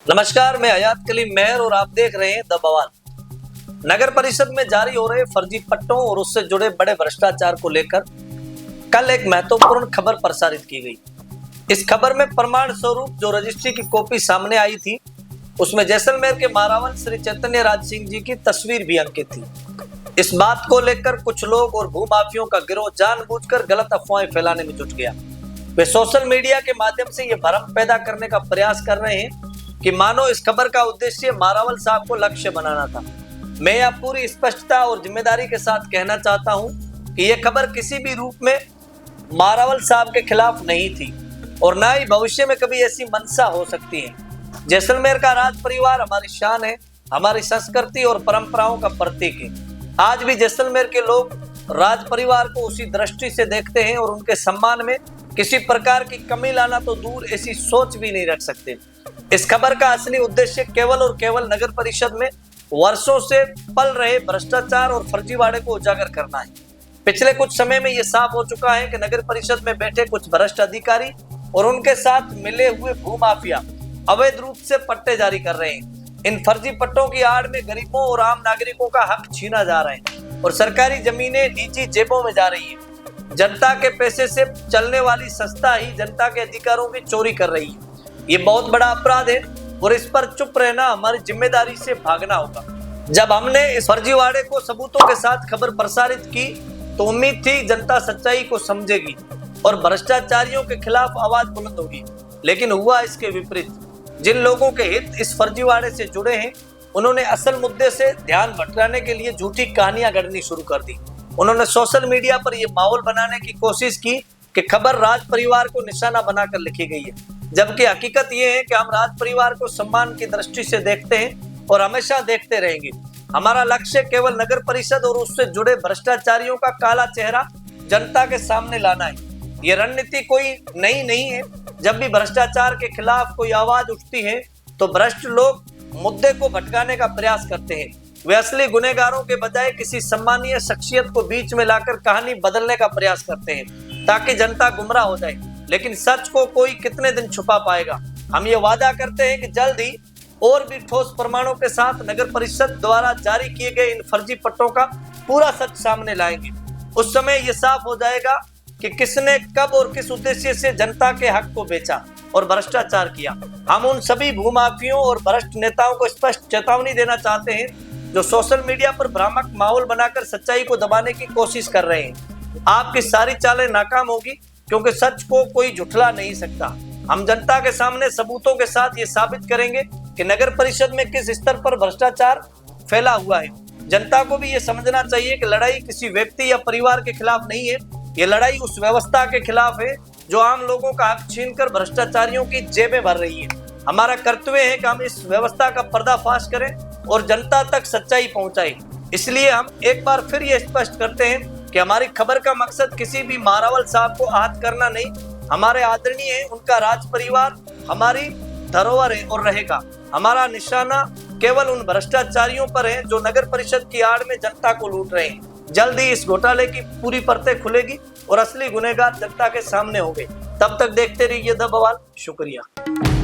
नमस्कार, मैं हयात कलीम मेहर और आप देख रहे हैं द बवाल। नगर परिषद में जारी हो रहे फर्जी पट्टों और उससे जुड़े बड़े भ्रष्टाचार को लेकर कल एक महत्वपूर्ण खबर प्रसारित की गई। इस खबर में प्रमाण स्वरूप जो रजिस्ट्री की कॉपी सामने आई थी, उसमें जैसलमेर के मारावन श्री चैतन्य राज सिंह जी की तस्वीर भी अंकित थी। इस बात को लेकर कुछ लोग और भूमाफियों का गिरोह जानबूझकर गलत अफवाहें फैलाने में जुट गया। वे सोशल मीडिया के माध्यम से ये भ्रम पैदा करने का प्रयास कर रहे हैं कि मानो इस खबर का उद्देश्य मारावल साहब को लक्ष्य बनाना था। मैं यह पूरी स्पष्टता और जिम्मेदारी के साथ कहना चाहता हूं कि यह खबर किसी भी रूप में मारावल साहब के खिलाफ नहीं थी और न ही भविष्य में कभी ऐसी मंशा हो सकती है। जैसलमेर का राज परिवार हमारी शान है, हमारी संस्कृति और परंपराओं का प्रतीक है। आज भी जैसलमेर के लोग राज परिवार को उसी दृष्टि से देखते हैं और उनके सम्मान में किसी प्रकार की कमी लाना तो दूर, ऐसी सोच भी नहीं रख सकते। इस खबर का असली उद्देश्य केवल और केवल नगर परिषद में वर्षों से पल रहे भ्रष्टाचार और फर्जीवाड़े को उजागर करना है। पिछले कुछ समय में यह साफ हो चुका है कि नगर परिषद में बैठे कुछ भ्रष्ट अधिकारी और उनके साथ मिले हुए भूमाफिया अवैध रूप से पट्टे जारी कर रहे हैं। इन फर्जी पट्टों की आड़ में गरीबों और आम नागरिकों का हक छीना जा रहा है और सरकारी जमीनें निजी जेबों में जा रही है। जनता के पैसे से चलने वाली संस्था ही जनता के अधिकारों की चोरी कर रही है। ये बहुत बड़ा अपराध है और इस पर चुप रहना हमारी जिम्मेदारी से भागना होगा। जब हमने इस फर्जीवाड़े को सबूतों के साथ खबर प्रसारित की तो उम्मीद थी जनता सच्चाई को समझेगी और भ्रष्टाचारियों के खिलाफ आवाज बुलंद होगी, लेकिन हुआ इसके विपरीत। जिन लोगों के हित इस फर्जीवाड़े से जुड़े हैं, उन्होंने असल मुद्दे से ध्यान भटकाने के लिए झूठी कहानियां गढ़नी शुरू कर दी। उन्होंने सोशल मीडिया पर यह माहौल बनाने की कोशिश की कि खबर राज परिवार को निशाना बनाकर लिखी गई है, जबकि हकीकत यह है कि हम राज परिवार को सम्मान की दृष्टि से देखते हैं और हमेशा देखते रहेंगे। हमारा लक्ष्य केवल नगर परिषद और उससे जुड़े भ्रष्टाचारियों का काला चेहरा जनता के सामने लाना है। ये रणनीति कोई नई नहीं है। जब भी भ्रष्टाचार के खिलाफ कोई आवाज उठती है तो भ्रष्ट लोग मुद्दे को भटकाने का प्रयास करते हैं। वे असली गुनहगारों के बजाय किसी सम्मानीय शख्सियत को बीच में लाकर कहानी बदलने का प्रयास करते हैं ताकि जनता गुमराह हो जाए। लेकिन सच को कोई कितने दिन छुपा पाएगा। हम ये वादा करते हैं कि जल्द ही और भी ठोस प्रमाणों के साथ नगर परिषद द्वारा जारी किए गए इन फर्जी पट्टों का पूरा सच सामने लाएंगे। उस समय ये साफ हो जाएगा कि किसने कब और किस उद्देश्य से जनता के हक को बेचा और भ्रष्टाचार किया। हम उन सभी भूमाफियों और भ्रष्ट नेताओं को स्पष्ट चेतावनी देना चाहते हैं जो सोशल मीडिया पर भ्रामक माहौल बनाकर सच्चाई को दबाने की कोशिश कर रहे हैं। आपकी सारी चालें नाकाम होगी, क्योंकि सच को कोई झुठला नहीं सकता। हम जनता के सामने सबूतों के साथ ये साबित करेंगे कि नगर परिषद में किस स्तर पर भ्रष्टाचार फैला हुआ है। जनता को भी ये समझना चाहिए कि लड़ाई किसी व्यक्ति या परिवार के खिलाफ नहीं है, ये लड़ाई उस व्यवस्था के खिलाफ है जो आम लोगों का हक छीनकर भ्रष्टाचारियों की जेबें भर रही है। हमारा कर्तव्य है कि हम इस व्यवस्था का पर्दाफाश करें और जनता तक सच्चाई पहुंचाएं। इसलिए हम एक बार फिर ये स्पष्ट करते हैं कि हमारी खबर का मकसद किसी भी मारावल साहब को आहत करना नहीं। हमारे आदरणीय है, उनका राज परिवार हमारी धरोहर है और रहेगा। हमारा निशाना केवल उन भ्रष्टाचारियों पर है जो नगर परिषद की आड़ में जनता को लूट रहे हैं। जल्द ही इस घोटाले की पूरी परतें खुलेगी और असली गुनहगार जनता के सामने होंगे। तब तक देखते रहिए द बवाल। शुक्रिया।